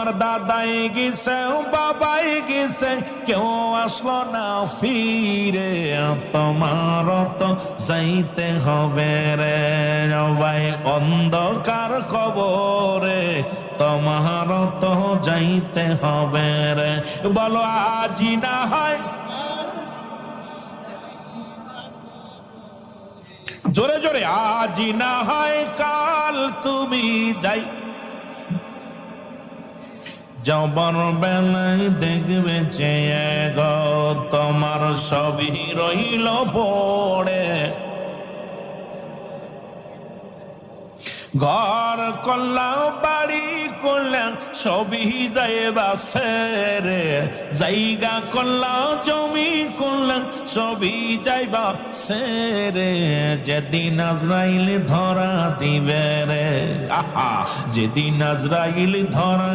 তোমার দাদাই গেছে বাবাই গেছে কেউ আসলো না ফিরে তোমার তো যাইতে হবে রে সবাই অন্ধকার কবরে তোমার তো যাইতে হবে রে বলো আজি না হয় জোরে জোরে আজি না হয় কাল তুমি যাই যাবার বেলায় দেখবে চেয়ে গো তোমার সবই রইল পড়ে ঘর করলাম বাড়ি করলাম সবই যাইবা সেরে জায়গা করলাম জমি করলাম সবই যাইবা সেরে যেদিন আজরাইল ধরা দিবে রে আহা যেদিন আজরাইল ধরা